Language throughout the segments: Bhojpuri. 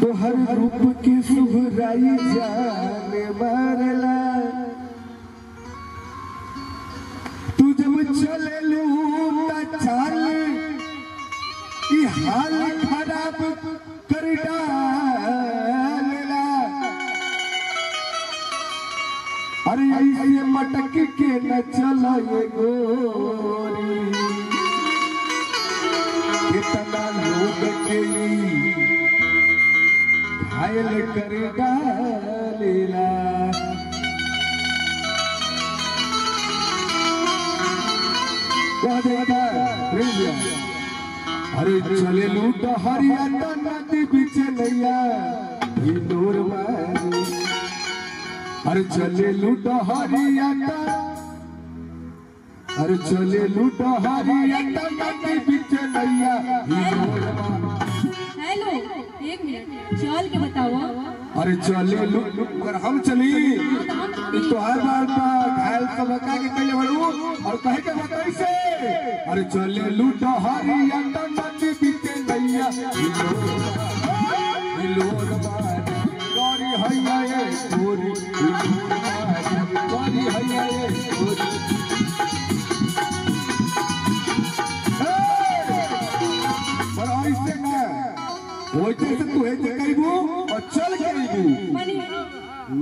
तो हर रूप की सुहराई जाने मारला तू जब चले लूटा चाल की हाल खराब कर डालेला। अरे ऐसे मटक के न चला ये गोरी कितना लोग के घायल कर डालेला। अरे चले लूट हरिया नदी बीच नैया हिलोर मारी। अरे चले लूट हरिया अरे चले लूट हरिया नदी बीच नैया हिलोर मारी। हेलो एक मिनट चल के बताओ। अरे चले अगर हम चली तो हर बार घायल सबका के कहे बड़ू और कहे के बताई से। अरे चले लूट हरिया नदी बीच नैया हिलोर मारी। गौरी हैया ये गोरी गौरी हैया ये गोरी। वैसे से तू है करीबू और चल करीबू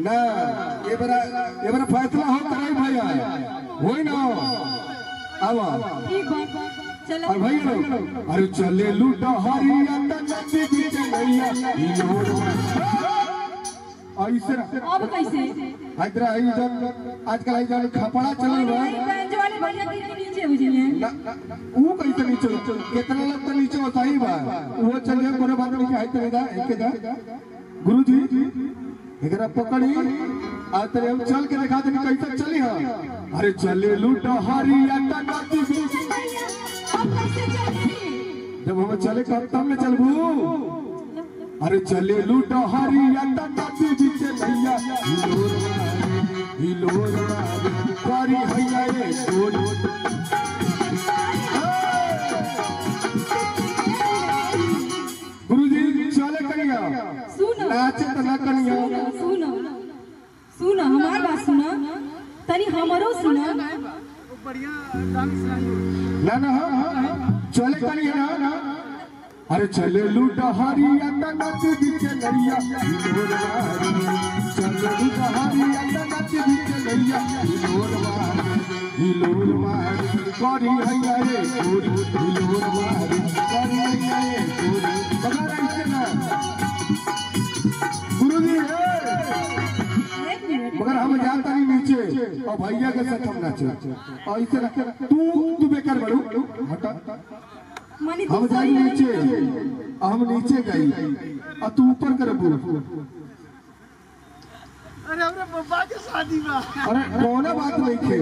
ना ये बड़ा फैसला हो तो नहीं भैया होई ना आवा चलो और भैया अरे चले लूट हरिया नदी बीच नैया हिलोर ऐसे अब कैसे हैदरा आई जब आजकल आई जाने खपड़ा चलल बा बैंज वाले भैया के नीचे बुझिए वो कैसे नीचे कितना लग तो नीचे होता ही बा वो चलिए कोने बात नहीं है तेरे दा एक दा गुरुजी एकरा पकड़ी आज तेरे हम चल के दिखा दे कैसे चली हां। अरे चले लूट हरिया नदी बीच अब कैसे चलेगी जब हम चले तब में चलबू। अरे चले लूट हरिया नदी बीच नैया हिलोर मारी गौरी हैया ये गोरी। गुरुजी चले करिया सुनो नाचे त ना करिया सुनो सुनो हमार बात सुनो तनी हमरो सुनो बढ़िया गाना सुनाइए ना ना चले करिया ना। अरे चले लूट हरिया नदी बीच नैया हिलोर मारी। चले लूट हरिया नदी बीच नैया हिलोर मारी गौरी हैया ये गोरी हिलोर मारी गौरी हैया ये गोरी। मगर ऐसे ना गुरुजी एक मिनट मगर हम जाता नहीं नीचे और भैया के साथ हम नाचे और ऐसे ना तू बेकार बड़ू हटा मनी हम जाई नीचे हम नीचे गई और तू ऊपर कर बोल। अरे हमरे बब्बा के शादी बा। अरे कौन बात नहीं थे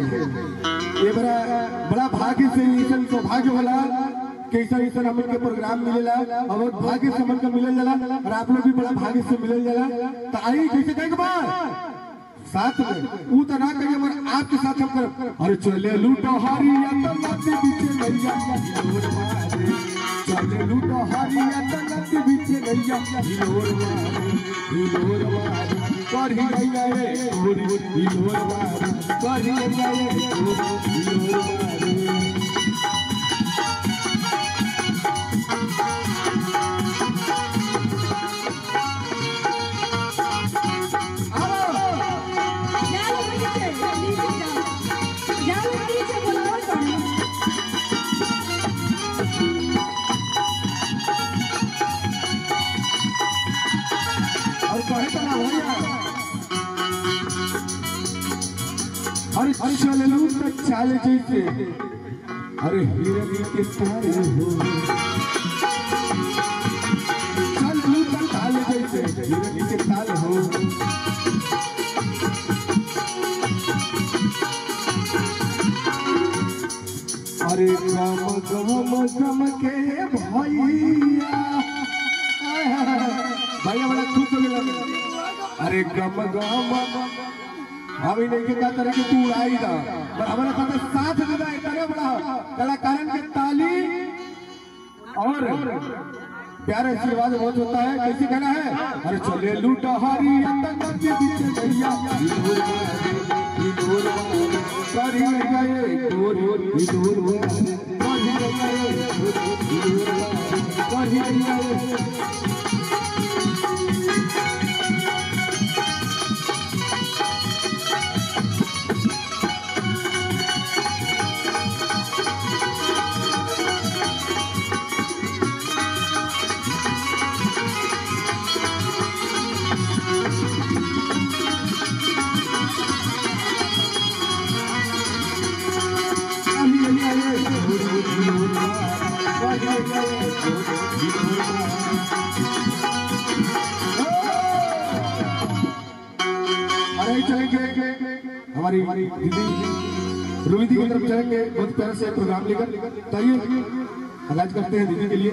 ये बड़ा भाग्य से ऐसा सौभाग्य वाला कैसा ऐसा हमन के प्रोग्राम मिलेला और भाग्य से हमन के मिलल जाला और आप लोग भी बड़ा भाग्य से मिलल जाला। तो आई कैसे कहे बा साथ में ऊ तो ना कहिए मगर आपके साथ हम करब। अरे चले लूट हरिया नदी बीच नैया हिलोर मारी। चले लूट हरिया नदी बीच नैया हिलोर मारी गौरी हैया ये गोरी हिलोर मारी गौरी हैया ये गोरी हिलोर मारी। जाओ नीचे जाओ नीचे बोलाओ सोनी और कहे तो ना भैया अरे चले लूट चाले जैसे। अरे हिरन के तारे हो चल लूट ताले जैसे हिरन के ताल हो। अरे गम गम के भैया भैया बड़ा खुश हो गया। अरे गम हम ही नहीं के क्या तरह की तू आई था पर हमारा साथ साथ देना इतना बड़ा कलाकारन के ताली और प्यार ऐसी आवाज बहुत होता है। कैसे कहना है? अरे चले लूटा हारी के बीच भैया सारी गए अरे चलेंगे हमारी दीदी रूबी दी की तरफ चलेंगे बहुत प्यार से प्रोग्राम लेकर। आइए आगाज करते हैं दीदी के लिए।